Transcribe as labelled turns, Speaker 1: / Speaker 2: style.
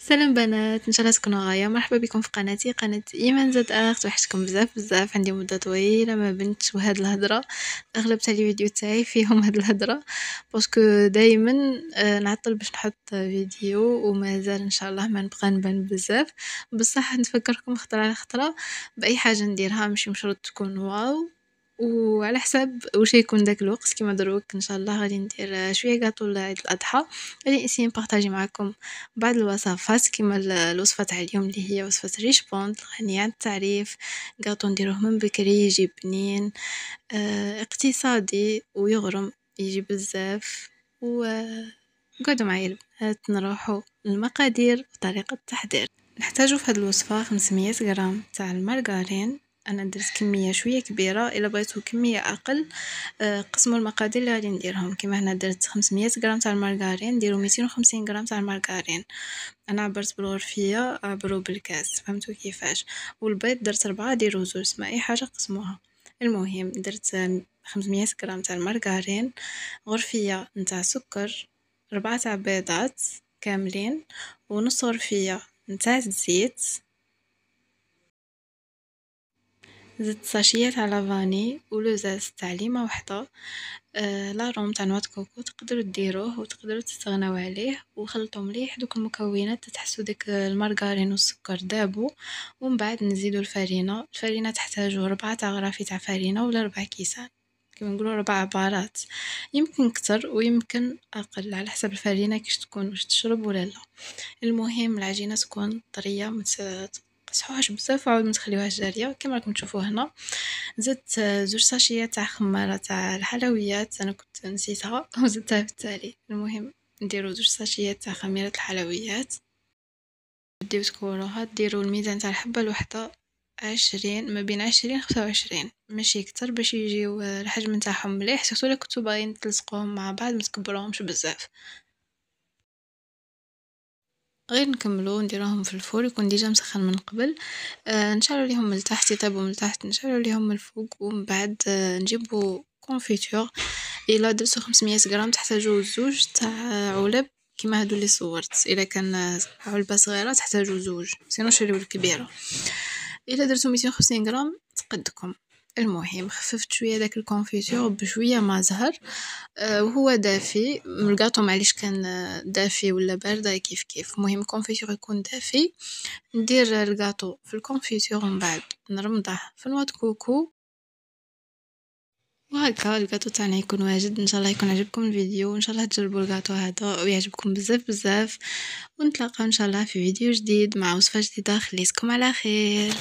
Speaker 1: سلام بنات، ان شاء الله تكونوا غاية. مرحبا بكم في قناتي، قناة ايمان زاد اخت. وحشتكم بزاف بزاف، عندي مدة طويلة ما بنتش وهاد الهضرة. اغلب تاع لي فيديو تاعي فيهم هاد الهضرة باسكو دايما نعطل باش نحط فيديو، ومازال ان شاء الله ما نبقى نبان بزاف. بصح نتفكركم خطرة على خطرة باي حاجة نديرها، مش مشروط تكون واو، وعلى حساب واش يكون داك الوقت. كيما دروك ان شاء الله غادي ندير شويه كاطو لعيد الاضحى، غادي نسيي نبارطاجي معكم بعض الوصفات كيما الوصفه تاع اليوم اللي هي وصفه ريش بونت غنية عن التعريف. كاطو نديروه من بكري، يجي بنين، اقتصادي ويغرم، يجي بزاف. و قعدوا معايا البنات نروحوا للمقادير وطريقه التحضير. نحتاجو في هاد الوصفه 500 غرام تاع المارغرين. انا درت كميه شويه كبيره، الا بغيتو كميه اقل قسموا المقادير اللي غادي نديرهم. كيما هنا درت 500 غرام تاع المارغرين، ديروا 250 غرام تاع المارغرين. انا عبرت بالغرفيه، عبروا بالكاس، فهمتوا كيفاش. والبيض درت 4، ديروا 2، ما اي حاجه قسموها. المهم درت 500 غرام تاع المارغرين، غرفيه نتاع سكر، 4 تاع بيضات كاملين، ونص غرفيه نتاع الزيت، زدت ساشية تاع لافاني ولوزاز تاع ليمة وحدة. لا روم تاع نوات كوكو تقدروا ديروه وتقدروا تستغناو عليه، وخلطوا مليح دوك المكونات تحسوا داك المارغرين والسكر دابو. ومن بعد نزيدوا الفرينه تحتاجوا 4 تاع غرافي تاع فرينه ولا 4 كيسان، كيما نقولوا 4 عبارات، يمكن كتر ويمكن اقل على حسب الفرينه كيش تكون، واش تشرب ولا لا. المهم العجينه تكون طريه، متقصحوهاش بزاف وعاود متخليوهاش جاريه كيما راكم تشوفوا هنا. زدت 2 ساشيات تاع خمارة تاع الحلويات، انا كنت نسيتها وزدتها في التالي. المهم نديرو 2 ساشيات تاع خميرة الحلويات. ديو تكوروها، ديرو الميزان تاع الحبة الوحدة 20، ما بين 20 25، ماشي كتر، باش يجيو الحجم نتاعهم مليح. سورتو الا كنتو باغيين تلصقوهم مع بعض متكبروهمش بزاف. غير نكملو نديروهم في الفور، يكون ديجا مسخن من قبل. نشعلو ليهم من التحت، يطيبو من التحت نشعلو ليهم من الفوق. ومن بعد نجيبو كونفيتور. الا درتو 500 غرام تحتاجو 2 تاع علب كيما هادو اللي صورت. الا كان علبة صغيرة تحتاجو 2، سينو شريو الكبيرة. الا درتو 250 غرام تقدكم. المهم خففت شويه داك الكونفيتور بشويه ما زهر، وهو دافي. الكاطو معليش كان دافي ولا بارد كيف كيف. المهم الكونفيتور يكون دافي، ندير الكاطو في الكونفيتور ومن بعد نرمضه في نوات كوكو. وهكا الكاطو تاعنا يكون واجد. ان شاء الله يكون عجبكم الفيديو، وان شاء الله تجربوا الكاطو هذا ويعجبكم بزاف بزاف. ونتلاقاو ان شاء الله في فيديو جديد مع وصفه جديده. خليكم على خير.